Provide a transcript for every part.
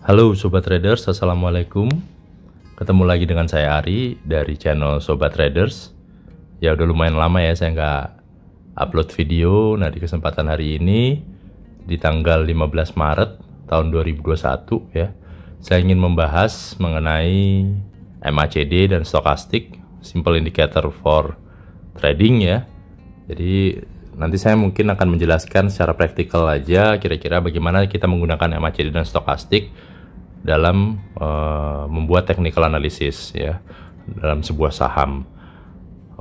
Halo Sobat Traders, Assalamualaikum. Ketemu lagi dengan saya Ari dari channel Sobat Traders. Ya udah lumayan lama ya saya nggak upload video. Nah di kesempatan hari ini di tanggal 15 Maret tahun 2021 ya, saya ingin membahas mengenai MACD dan stokastik, simple indicator for trading ya. Jadi nanti saya mungkin akan menjelaskan secara praktikal aja kira-kira bagaimana kita menggunakan MACD dan stokastik dalam membuat technical analysis ya dalam sebuah saham.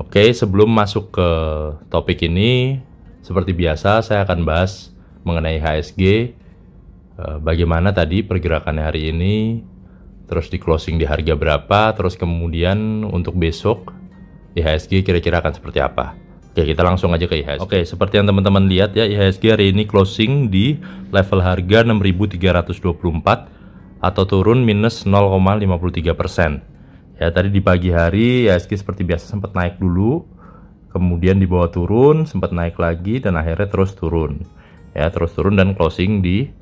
Oke, sebelum masuk ke topik ini, seperti biasa saya akan bahas mengenai IHSG, bagaimana tadi pergerakannya hari ini, terus di closing di harga berapa, terus kemudian untuk besok IHSG kira-kira akan seperti apa. Oke, kita langsung aja ke IHSG. Oke, seperti yang teman-teman lihat ya, IHSG hari ini closing di level harga 6.324 atau turun minus 0,53%. Ya, tadi di pagi hari IHSG seperti biasa sempat naik dulu, kemudian di bawah turun, sempat naik lagi, dan akhirnya terus turun. Ya, terus turun dan closing di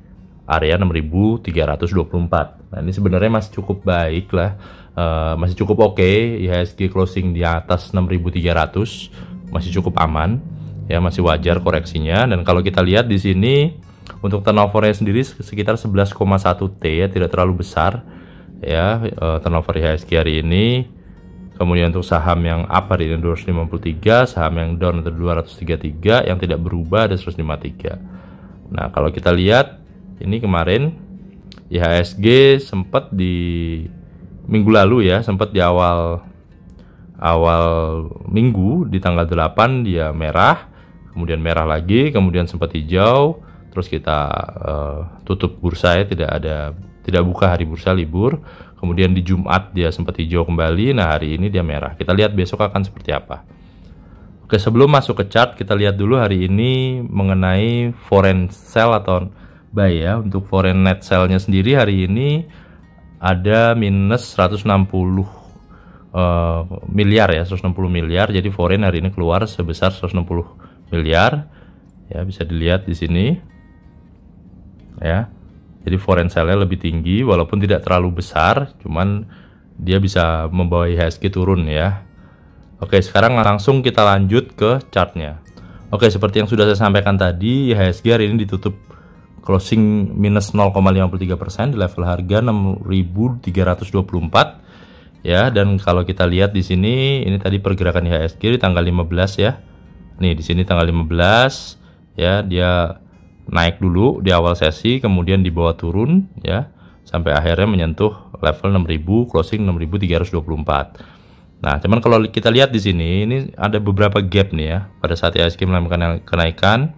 area 6.324. Nah, ini sebenarnya masih cukup baik lah, masih cukup oke. IHSG closing di atas 6.300, masih cukup aman. Ya, masih wajar koreksinya. Dan kalau kita lihat di sini, untuk turnovernya sendiri sekitar 11,1 T ya, tidak terlalu besar ya turnover IHSG hari ini. Kemudian untuk saham yang up hari ini 253, saham yang down ada 233, yang tidak berubah ada 153. Nah, kalau kita lihat ini kemarin IHSG sempat di minggu lalu ya, sempat di awal minggu di tanggal 8 dia merah, kemudian merah lagi, kemudian sempat hijau. Terus kita tutup bursa ya, tidak buka hari bursa, libur. Kemudian di Jumat dia sempat hijau kembali. Nah, hari ini dia merah. Kita lihat besok akan seperti apa. Oke, sebelum masuk ke chart, kita lihat dulu hari ini mengenai foreign sell atau buy ya. Untuk foreign net sell-nya sendiri hari ini ada minus 160 miliar ya, 160 miliar. Jadi foreign hari ini keluar sebesar 160 miliar. Ya, bisa dilihat di sini. Ya, jadi foreign sell-nya lebih tinggi walaupun tidak terlalu besar, cuman dia bisa membawa IHSG turun ya. Oke, sekarang langsung kita lanjut ke chartnya. Oke, seperti yang sudah saya sampaikan tadi, IHSG hari ini ditutup closing minus 0,53% di level harga 6.324 ya. Dan kalau kita lihat di sini, ini tadi pergerakan IHSG di tanggal 15 ya. Nih di sini tanggal 15 ya, dia naik dulu di awal sesi, kemudian di bawah turun ya sampai akhirnya menyentuh level 6.000, closing 6.324. Nah, cuman kalau kita lihat di sini, ini ada beberapa gap nih ya pada saat IHSG melakukan kenaikan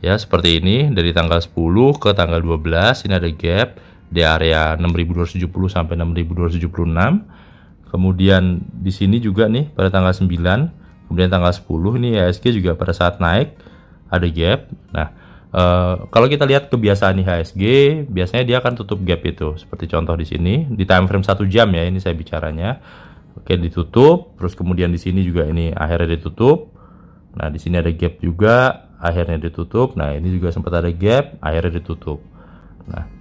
ya, seperti ini dari tanggal 10 ke tanggal 12 ini ada gap di area 6.270 sampai 6.276. Kemudian di sini juga nih pada tanggal 9, kemudian tanggal 10 ini IHSG juga pada saat naik ada gap. Nah, kalau kita lihat kebiasaan IHSG, biasanya dia akan tutup gap itu. Seperti contoh di sini, di time frame 1 jam ya, ini saya bicaranya. Oke, ditutup, terus kemudian di sini juga ini akhirnya ditutup. Nah, di sini ada gap juga, akhirnya ditutup. Nah, ini juga sempat ada gap, akhirnya ditutup. Nah,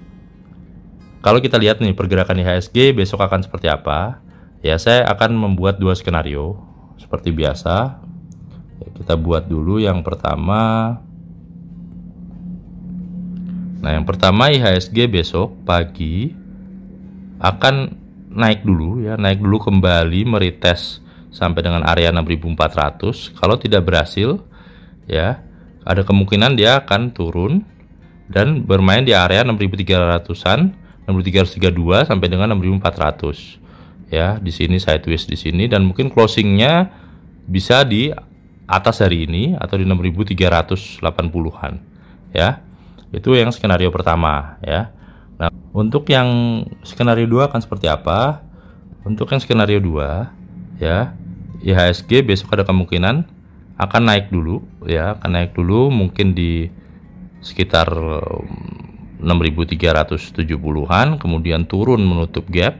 kalau kita lihat nih pergerakan IHSG besok akan seperti apa? Ya, saya akan membuat dua skenario seperti biasa. Ya, kita buat dulu yang pertama. Nah, yang pertama IHSG besok pagi akan naik dulu ya, naik dulu kembali meretest sampai dengan area 6.400. Kalau tidak berhasil ya, ada kemungkinan dia akan turun dan bermain di area 6.300-an, 6.332 sampai dengan 6.400. Ya, di sini sideways di sini, dan mungkin closingnya bisa di atas hari ini atau di 6.380-an ya. Itu yang skenario pertama ya. Nah, untuk yang skenario 2 akan seperti apa? Untuk yang skenario 2 ya, IHSG besok ada kemungkinan akan naik dulu ya, akan naik dulu mungkin di sekitar 6.370-an, kemudian turun menutup gap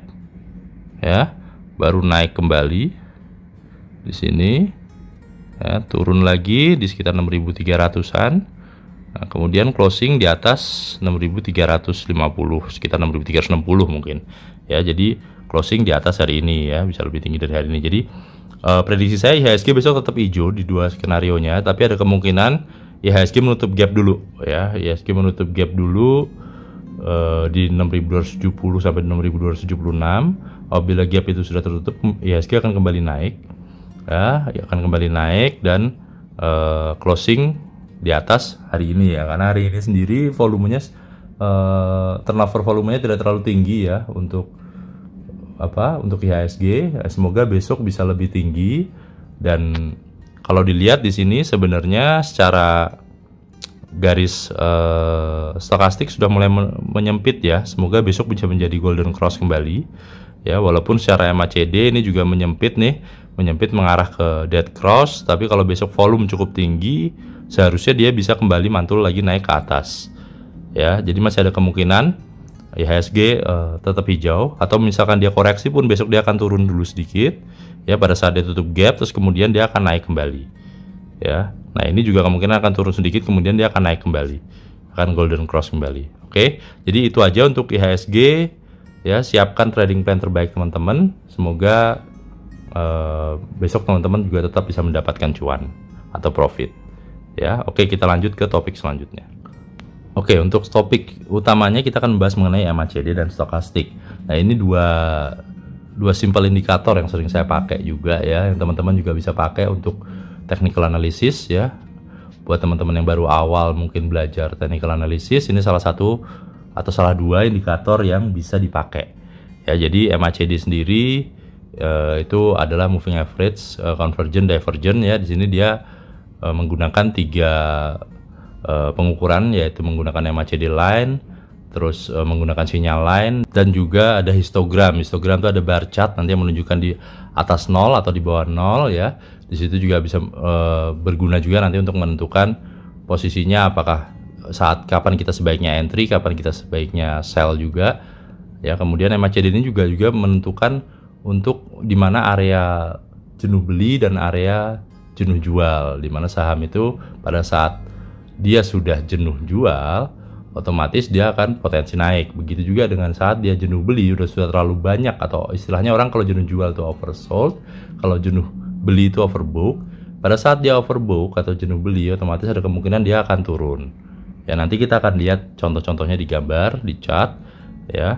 ya, baru naik kembali di sini ya, turun lagi di sekitar 6.300-an. Nah, kemudian closing di atas 6.350, sekitar 6.360 mungkin ya. Jadi closing di atas hari ini ya, bisa lebih tinggi dari hari ini. Jadi prediksi saya IHSG besok tetap hijau di dua skenario nya, tapi ada kemungkinan IHSG menutup gap dulu ya. IHSG menutup gap dulu di 6.270 sampai 6.276. Apabila gap itu sudah tertutup, IHSG akan kembali naik ya, akan kembali naik dan closing di atas hari ini ya. Karena hari ini sendiri volumenya turnover volumenya tidak terlalu tinggi ya untuk IHSG. Semoga besok bisa lebih tinggi. Dan kalau dilihat di sini sebenarnya secara garis stokastik sudah mulai menyempit ya. Semoga besok bisa menjadi golden cross kembali ya, walaupun secara MACD ini juga menyempit nih, menyempit mengarah ke dead cross. Tapi kalau besok volume cukup tinggi, seharusnya dia bisa kembali mantul lagi naik ke atas ya. Jadi masih ada kemungkinan IHSG tetap hijau, atau misalkan dia koreksi pun besok dia akan turun dulu sedikit ya, pada saat dia tutup gap, terus kemudian dia akan naik kembali ya. Nah ini juga kemungkinan akan turun sedikit, kemudian dia akan naik kembali, akan golden cross kembali. Oke, jadi itu aja untuk IHSG ya. Siapkan trading plan terbaik teman-teman. Semoga besok teman-teman juga tetap bisa mendapatkan cuan atau profit ya. Oke, kita lanjut ke topik selanjutnya. Oke, untuk topik utamanya kita akan membahas mengenai MACD dan stokastik. Nah ini dua simple indikator yang sering saya pakai juga ya, yang teman-teman juga bisa pakai untuk technical analysis ya. Buat teman-teman yang baru awal mungkin belajar technical analysis, ini salah satu atau salah dua indikator yang bisa dipakai ya. Jadi MACD sendiri itu adalah moving average, convergent, divergent ya. Di sini dia menggunakan tiga pengukuran, yaitu menggunakan MACD line, terus menggunakan sinyal line, dan juga ada histogram. Histogram itu ada bar chart nanti yang menunjukkan di atas 0 atau di bawah 0 ya. Di situ juga bisa berguna juga nanti untuk menentukan posisinya, apakah kapan kita sebaiknya entry, kapan kita sebaiknya sell juga ya. Kemudian MACD ini juga menentukan untuk di mana area jenuh beli dan area jenuh jual, di mana saham itu pada saat dia sudah jenuh jual, otomatis dia akan potensi naik. Begitu juga dengan saat dia jenuh beli, sudah terlalu banyak, atau istilahnya orang kalau jenuh jual itu oversold, kalau jenuh beli itu overbook. Pada saat dia overbook atau jenuh beli, otomatis ada kemungkinan dia akan turun ya. Nanti kita akan lihat contoh-contohnya di gambar, di chart ya.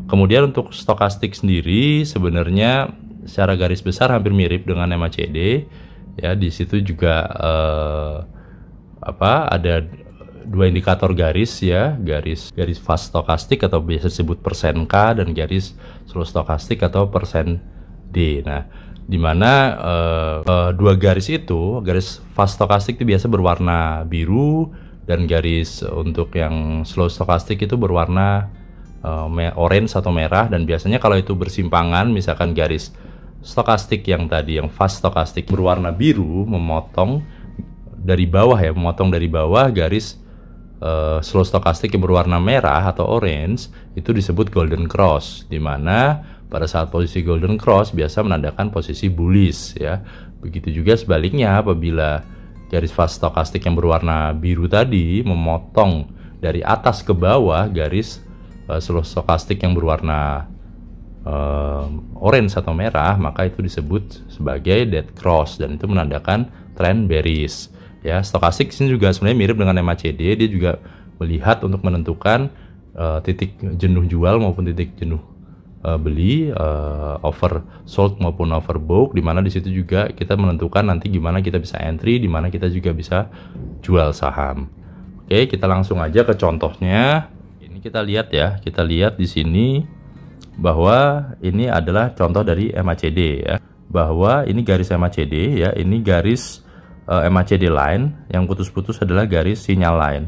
Kemudian untuk stokastik sendiri sebenarnya secara garis besar hampir mirip dengan MACD ya. Di situ juga ada dua indikator garis ya, garis fast stokastik atau biasa disebut persen K, dan garis slow stokastik atau persen D. Nah, dimana dua garis itu, garis fast stokastik itu biasa berwarna biru, dan garis untuk yang slow stokastik itu berwarna orange atau merah. Dan biasanya kalau itu bersimpangan, misalkan garis stokastik yang tadi, yang fast stokastik berwarna biru, memotong dari bawah ya, memotong dari bawah, garis slow stokastik yang berwarna merah atau orange itu disebut golden cross, dimana pada saat posisi golden cross biasa menandakan posisi bullish ya. Begitu juga sebaliknya, apabila garis fast stokastik yang berwarna biru tadi memotong dari atas ke bawah garis slow stokastik yang berwarna orange atau merah, maka itu disebut sebagai dead cross, dan itu menandakan trend bearish ya. Stokastik ini juga sebenarnya mirip dengan MACD, dia juga melihat untuk menentukan titik jenuh jual maupun titik jenuh beli, oversold maupun overbought, di mana di situ juga kita menentukan nanti gimana kita bisa entry, di mana kita juga bisa jual saham. Oke, kita langsung aja ke contohnya. Ini kita lihat ya, kita lihat di sini bahwa ini adalah contoh dari MACD ya, bahwa ini garis MACD ya, ini garis MACD line, yang putus-putus adalah garis sinyal line.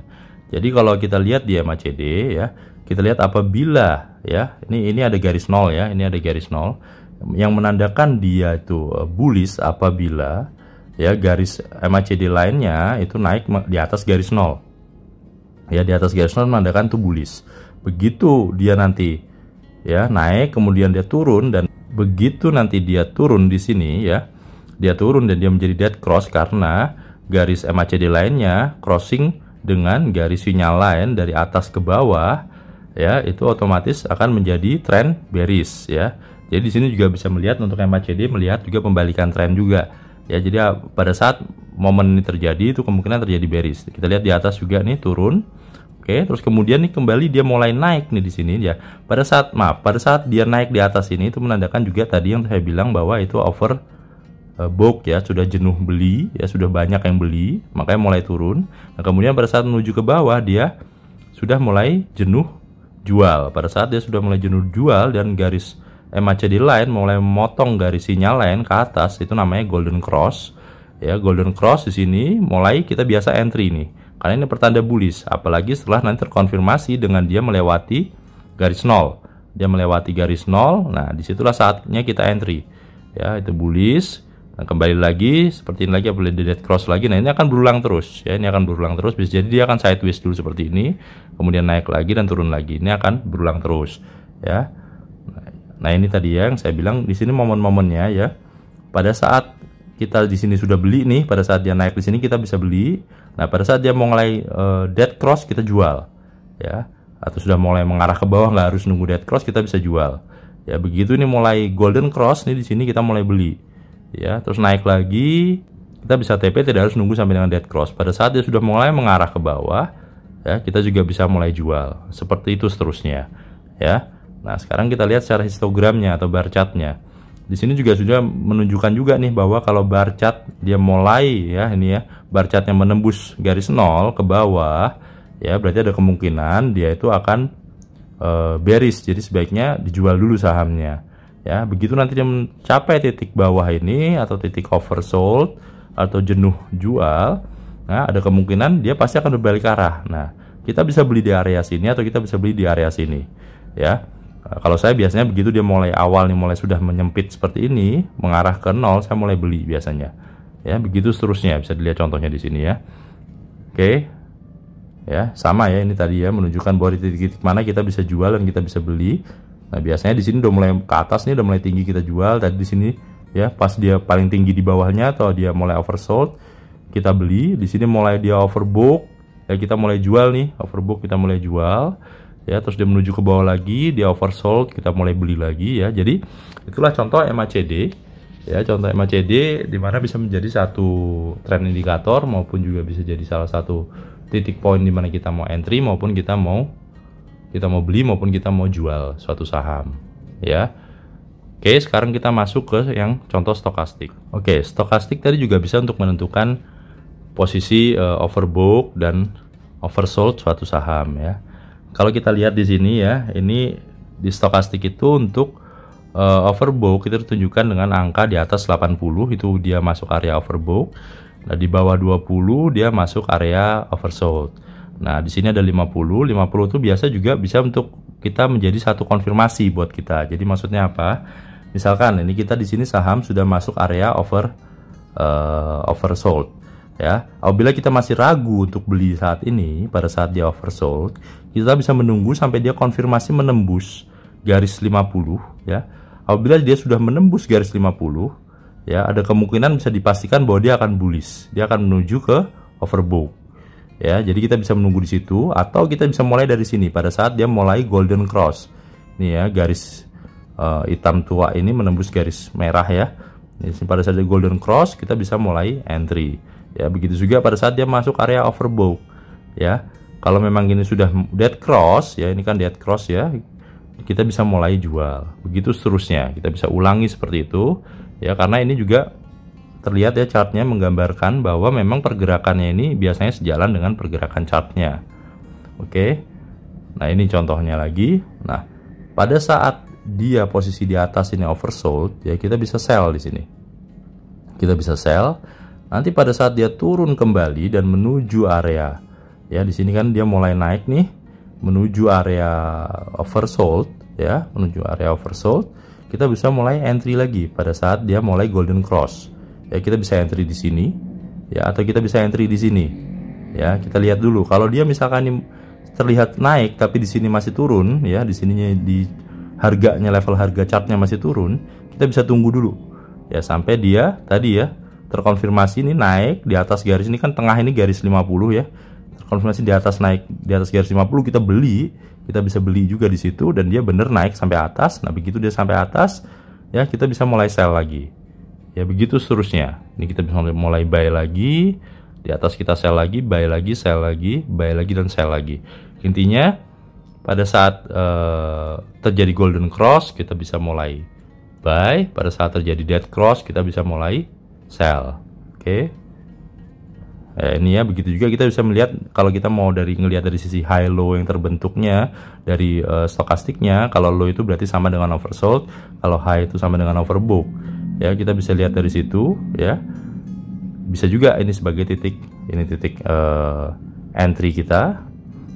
Jadi kalau kita lihat di MACD ya, kita lihat apabila ya, ini ada garis 0 ya, ini ada garis 0 yang menandakan dia itu bullish apabila ya garis MACD lainnya itu naik di atas garis 0 ya, di atas garis 0 menandakan itu bullish. Begitu dia nanti ya naik, kemudian dia turun, dan begitu nanti dia turun di sini ya, dia turun dan dia menjadi dead cross karena garis MACD lainnya crossing dengan garis sinyal lain dari atas ke bawah, ya, itu otomatis akan menjadi trend bearish, ya. Jadi di sini juga bisa melihat untuk MACD melihat juga pembalikan tren juga, ya. Jadi pada saat momen ini terjadi itu kemungkinan terjadi bearish. Kita lihat di atas juga nih turun. Oke, terus kemudian nih kembali dia mulai naik nih di sini ya. Pada saat dia naik di atas ini itu menandakan juga tadi yang saya bilang bahwa itu over book, ya, sudah jenuh beli, ya, sudah banyak yang beli, makanya mulai turun. Nah, kemudian pada saat menuju ke bawah dia sudah mulai jenuh jual. Pada saat dia sudah mulai jenuh jual dan garis MACD line mulai memotong garis sinyal line ke atas, itu namanya golden cross. Ya, golden cross di sini mulai kita biasa entry nih. Karena ini pertanda bullish, apalagi setelah nanti terkonfirmasi dengan dia melewati garis 0. Dia melewati garis 0, nah disitulah saatnya kita entry. Ya, itu bullish. Nah, kembali lagi seperti ini lagi, apabila di dead cross lagi. Nah, ini akan berulang terus, ya, ini akan berulang terus. Bisa jadi dia akan sideways dulu seperti ini, kemudian naik lagi dan turun lagi. Ini akan berulang terus, ya. Nah, ini tadi yang saya bilang di sini momen-momennya, ya. Pada saat kita di sini sudah beli nih, pada saat dia naik di sini kita bisa beli. Nah, pada saat dia mau mulai dead cross kita jual, ya. Atau sudah mulai mengarah ke bawah nggak harus nunggu dead cross, kita bisa jual. Ya, begitu ini mulai golden cross nih di sini kita mulai beli. Ya, terus naik lagi kita bisa TP, tidak harus nunggu sampai dengan dead cross. Pada saat dia sudah mulai mengarah ke bawah, ya, kita juga bisa mulai jual. Seperti itu seterusnya, ya. Nah, sekarang kita lihat secara histogramnya atau bar chartnya. Di sini juga sudah menunjukkan juga nih bahwa kalau bar chart dia mulai, ya, ini ya, bar chartnya menembus garis 0 ke bawah, ya, berarti ada kemungkinan dia itu akan bearish. Jadi sebaiknya dijual dulu sahamnya. Ya, begitu nanti dia mencapai titik bawah ini atau titik oversold atau jenuh jual, nah ada kemungkinan dia pasti akan berbalik arah. Nah, kita bisa beli di area sini atau kita bisa beli di area sini, ya. Kalau saya biasanya begitu dia mulai awal nih, mulai sudah menyempit seperti ini, mengarah ke 0, saya mulai beli biasanya. Ya, begitu seterusnya, bisa dilihat contohnya di sini, ya. Oke. Ya, sama ya ini tadi, ya, menunjukkan bahwa di titik-titik mana kita bisa jual dan kita bisa beli. Nah, biasanya di sini udah mulai ke atas nih, udah mulai tinggi kita jual. Tadi di sini, ya, pas dia paling tinggi di bawahnya atau dia mulai oversold, kita beli. Di sini mulai dia overbook, ya, kita mulai jual nih, overbook kita mulai jual. Ya, terus dia menuju ke bawah lagi, dia oversold, kita mulai beli lagi, ya. Jadi itulah contoh MACD, ya, contoh MACD di mana bisa menjadi satu trend indikator maupun juga bisa jadi salah satu titik poin di mana kita mau entry maupun kita mau beli maupun kita mau jual suatu saham, ya. Oke, sekarang kita masuk ke yang contoh stokastik. Oke, stokastik tadi juga bisa untuk menentukan posisi overbook dan oversold suatu saham, ya. Kalau kita lihat di sini, ya, ini di stokastik itu untuk overbook itu ditunjukkan dengan angka di atas 80, itu dia masuk area overbook. Nah, di bawah 20 dia masuk area oversold. Nah, di sini ada 50 itu biasa juga bisa untuk kita menjadi satu konfirmasi buat kita. Jadi maksudnya apa? Misalkan ini kita di sini saham sudah masuk area oversold. Ya, apabila kita masih ragu untuk beli saat ini, pada saat dia oversold, kita bisa menunggu sampai dia konfirmasi menembus garis 50, ya. Apabila dia sudah menembus garis 50, ya, ada kemungkinan bisa dipastikan bahwa dia akan bullish. Dia akan menuju ke overbook. Ya, jadi kita bisa menunggu di situ atau kita bisa mulai dari sini pada saat dia mulai golden cross. Nih, ya, garis hitam tua ini menembus garis merah, ya. Jadi pada saat dia golden cross kita bisa mulai entry. Ya, begitu juga pada saat dia masuk area overbook, ya. Kalau memang ini sudah dead cross, ya, ini kan dead cross, ya, kita bisa mulai jual. Begitu seterusnya, kita bisa ulangi seperti itu, ya, karena ini juga terlihat, ya, chartnya menggambarkan bahwa memang pergerakannya ini biasanya sejalan dengan pergerakan chartnya. Oke, nah ini contohnya lagi. Nah, pada saat dia posisi di atas ini oversold, ya, kita bisa sell di sini. Kita bisa sell. Nanti pada saat dia turun kembali dan menuju area, ya, di sini kan dia mulai naik nih, menuju area oversold, ya, menuju area oversold, kita bisa mulai entry lagi pada saat dia mulai golden cross. Ya, kita bisa entry di sini, ya, atau kita bisa entry di sini. Ya, kita lihat dulu. Kalau dia misalkan ini terlihat naik tapi di sini masih turun, ya, di sininya di harganya, level harga chartnya masih turun, kita bisa tunggu dulu, ya, sampai dia tadi, ya, terkonfirmasi ini naik di atas garis ini kan tengah ini garis 50, ya, konfirmasi di atas, naik di atas garis 50, kita beli, kita bisa beli juga di situ dan dia bener naik sampai atas. Nah, begitu dia sampai atas ya, kita bisa mulai sell lagi. Ya, begitu seterusnya. Ini kita bisa mulai buy lagi, di atas kita sell lagi, buy lagi, sell lagi, buy lagi, dan sell lagi. Intinya pada saat terjadi golden cross kita bisa mulai buy, pada saat terjadi dead cross kita bisa mulai sell. Oke. Ini ya, begitu juga kita bisa melihat kalau kita mau ngelihat dari sisi high low yang terbentuknya dari stokastiknya. Kalau low itu berarti sama dengan oversold, kalau high itu sama dengan overbook. Ya, kita bisa lihat dari situ ya. Bisa juga ini sebagai titik, ini titik entry kita,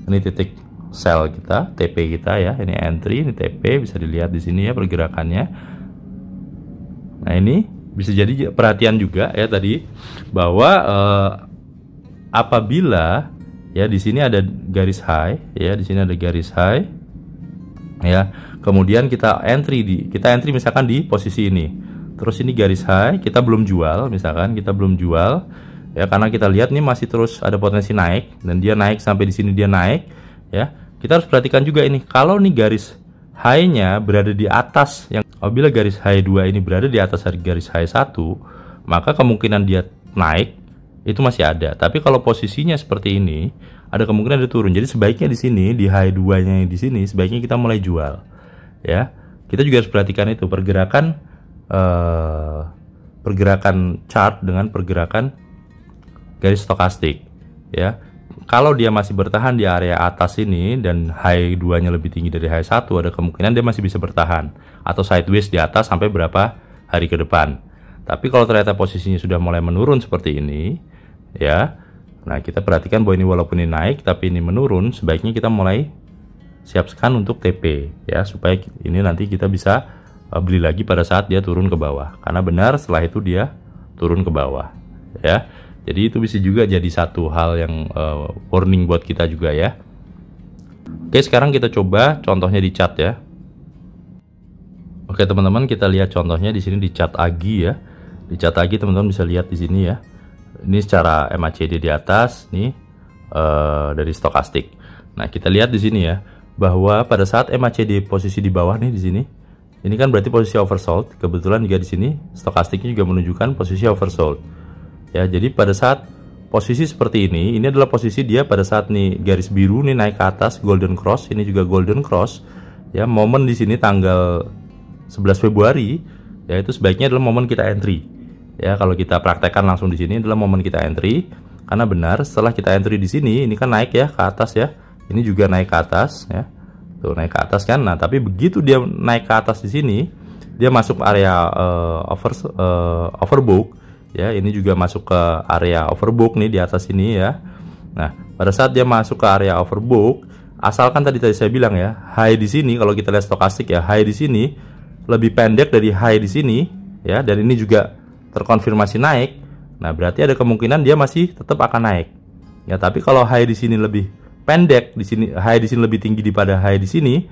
ini titik sell kita, TP kita ya. Ini entry, ini TP, bisa dilihat di sini ya pergerakannya. Nah, ini bisa jadi perhatian juga ya tadi bahwa apabila ya di sini ada garis high ya, di sini ada garis high ya, kemudian kita entry misalkan di posisi ini, terus ini garis high, kita belum jual, misalkan kita belum jual ya, karena kita lihat nih masih terus ada potensi naik dan dia naik sampai di sini, dia naik ya. Kita harus perhatikan juga ini, kalau nih garis high-nya berada di atas, yang apabila garis high 2 ini berada di atas dari garis high 1, maka kemungkinan dia naik itu masih ada. Tapi kalau posisinya seperti ini, ada kemungkinan dia turun. Jadi sebaiknya di sini, di high 2-nya di sini, sebaiknya kita mulai jual. Ya, kita juga harus perhatikan itu pergerakan chart dengan pergerakan garis stokastik. Ya, kalau dia masih bertahan di area atas ini dan high 2-nya lebih tinggi dari high 1, ada kemungkinan dia masih bisa bertahan atau sideways di atas sampai berapa hari ke depan. Tapi kalau ternyata posisinya sudah mulai menurun seperti ini, ya, nah kita perhatikan bahwa ini walaupun ini naik tapi ini menurun, sebaiknya kita mulai siapkan untuk TP ya, supaya ini nanti kita bisa beli lagi pada saat dia turun ke bawah, karena benar setelah itu dia turun ke bawah ya. Jadi itu bisa juga jadi satu hal yang warning buat kita juga ya. Oke, sekarang kita coba contohnya di chart ya. Oke teman-teman, kita lihat contohnya di sini di chart AGI ya. Di chart AGI teman-teman bisa lihat di sini ya. Ini secara MACD di atas nih dari stokastik. Nah, kita lihat di sini ya bahwa pada saat MACD posisi di bawah nih di sini, ini kan berarti posisi oversold. Kebetulan juga di sini stokastiknya juga menunjukkan posisi oversold. Ya, jadi pada saat posisi seperti ini adalah posisi dia pada saat nih garis biru nih naik ke atas, golden cross, ini juga golden cross. Ya, momen di sini tanggal 11 Februari ya, itu sebaiknya adalah momen kita entry. Ya, kalau kita praktekkan langsung di sini adalah momen kita entry, karena benar setelah kita entry di sini, ini kan naik ya ke atas ya. Ini juga naik ke atas ya. Tuh, naik ke atas kan. Nah, tapi begitu dia naik ke atas di sini, dia masuk area overbook ya. Ini juga masuk ke area overbook nih di atas ini ya. Nah, pada saat dia masuk ke area overbook, asalkan tadi saya bilang ya, high di sini kalau kita lihat stokastik ya, high di sini lebih pendek dari high di sini ya, dan ini juga terkonfirmasi naik. Nah, berarti ada kemungkinan dia masih tetap akan naik. Ya, tapi kalau high di sini lebih pendek, di sini high di sini lebih tinggi daripada high di sini,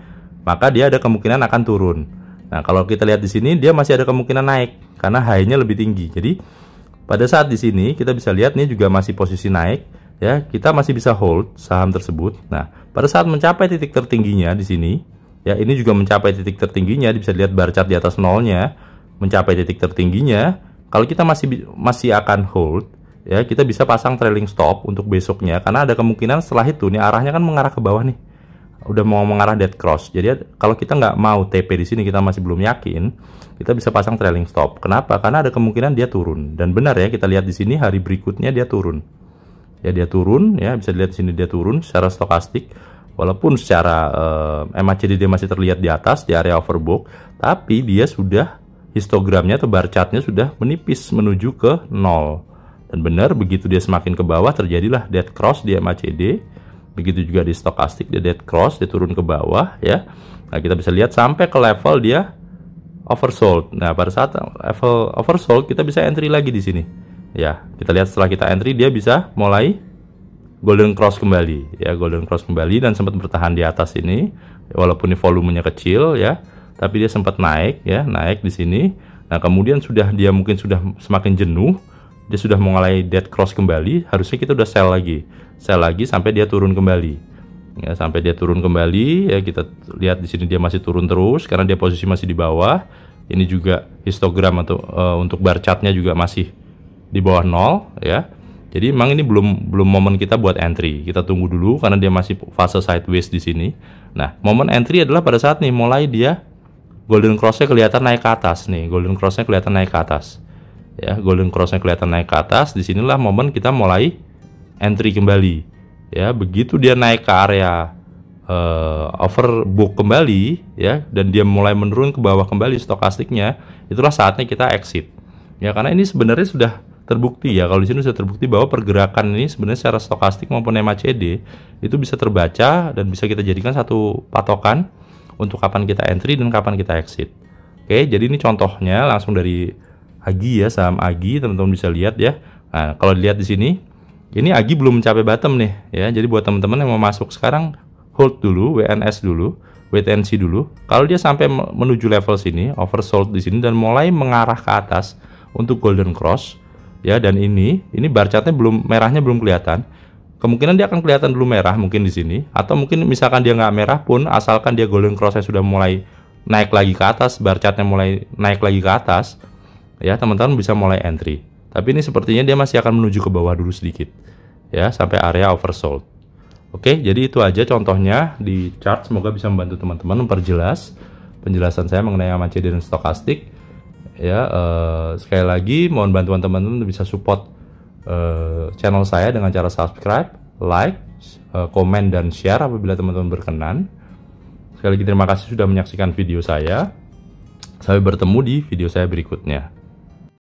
maka dia ada kemungkinan akan turun. Nah, kalau kita lihat di sini dia masih ada kemungkinan naik karena high-nya lebih tinggi. Jadi, pada saat di sini kita bisa lihat nih juga masih posisi naik ya, kita masih bisa hold saham tersebut. Nah, pada saat mencapai titik tertingginya di sini, ya ini juga mencapai titik tertingginya, bisa lihat bar chart di atas nolnya, mencapai titik tertingginya. Kalau kita masih akan hold, ya kita bisa pasang trailing stop untuk besoknya, karena ada kemungkinan setelah itu nih arahnya kan mengarah ke bawah nih, udah mau mengarah dead cross. Jadi kalau kita nggak mau TP di sini, kita masih belum yakin, kita bisa pasang trailing stop. Kenapa? Karena ada kemungkinan dia turun. Dan benar ya, kita lihat di sini hari berikutnya dia turun. Ya dia turun, ya bisa dilihat di sini dia turun secara stokastik. Walaupun secara MACD dia masih terlihat di atas di area overbought, tapi dia sudah histogramnya atau bar chartnya sudah menipis menuju ke 0. Dan benar begitu dia semakin ke bawah terjadilah dead cross di MACD. Begitu juga di stokastik, dia dead cross, dia turun ke bawah ya. Nah, kita bisa lihat sampai ke level dia oversold. Nah, pada saat level oversold kita bisa entry lagi di sini. Ya, kita lihat setelah kita entry dia bisa mulai golden cross kembali ya, golden cross kembali dan sempat bertahan di atas ini walaupun ini volumenya kecil ya, tapi dia sempat naik ya, naik di sini. Nah, kemudian dia mungkin sudah semakin jenuh, dia sudah mulai dead cross kembali, harusnya kita udah sell lagi sampai dia turun kembali. Ya, sampai dia turun kembali, ya kita lihat di sini dia masih turun terus karena dia posisi masih di bawah. Ini juga histogram atau untuk bar chartnya juga masih di bawah 0 ya. Jadi memang ini belum momen kita buat entry. Kita tunggu dulu karena dia masih fase sideways di sini. Nah, momen entry adalah pada saat nih mulai dia golden cross-nya kelihatan naik ke atas nih. Golden cross-nya kelihatan naik ke atas. Ya, golden cross-nya kelihatan naik ke atas. Disinilah momen kita mulai entry kembali. Ya, begitu dia naik ke area overbook kembali ya, dan dia mulai menurun ke bawah kembali stokastiknya, itulah saatnya kita exit. Ya, karena ini sebenarnya sudah terbukti ya, kalau di sini sudah terbukti bahwa pergerakan ini sebenarnya secara stokastik maupun MACD itu bisa terbaca dan bisa kita jadikan satu patokan untuk kapan kita entry dan kapan kita exit. Oke, jadi ini contohnya langsung dari AGI ya, saham AGI, teman-teman bisa lihat ya. Nah, kalau dilihat di sini, ini AGI belum mencapai bottom nih ya. Jadi buat teman-teman yang mau masuk sekarang, hold dulu, WNS dulu, wait and see dulu. Kalau dia sampai menuju level sini, oversold di sini dan mulai mengarah ke atas untuk golden cross ya, dan ini bar chartnya merahnya belum kelihatan. Kemungkinan dia akan kelihatan dulu merah mungkin di sini, atau mungkin misalkan dia nggak merah pun, asalkan dia golden crossnya sudah mulai naik lagi ke atas, bar chartnya mulai naik lagi ke atas, ya teman-teman bisa mulai entry. Tapi ini sepertinya dia masih akan menuju ke bawah dulu sedikit, ya sampai area oversold. Oke, jadi itu aja contohnya di chart. Semoga bisa membantu teman-teman memperjelas penjelasan saya mengenai MACD dan stokastik. Ya, sekali lagi mohon bantuan teman-teman bisa support channel saya dengan cara subscribe, like, komen dan share apabila teman-teman berkenan. Sekali lagi terima kasih sudah menyaksikan video saya. Sampai bertemu di video saya berikutnya.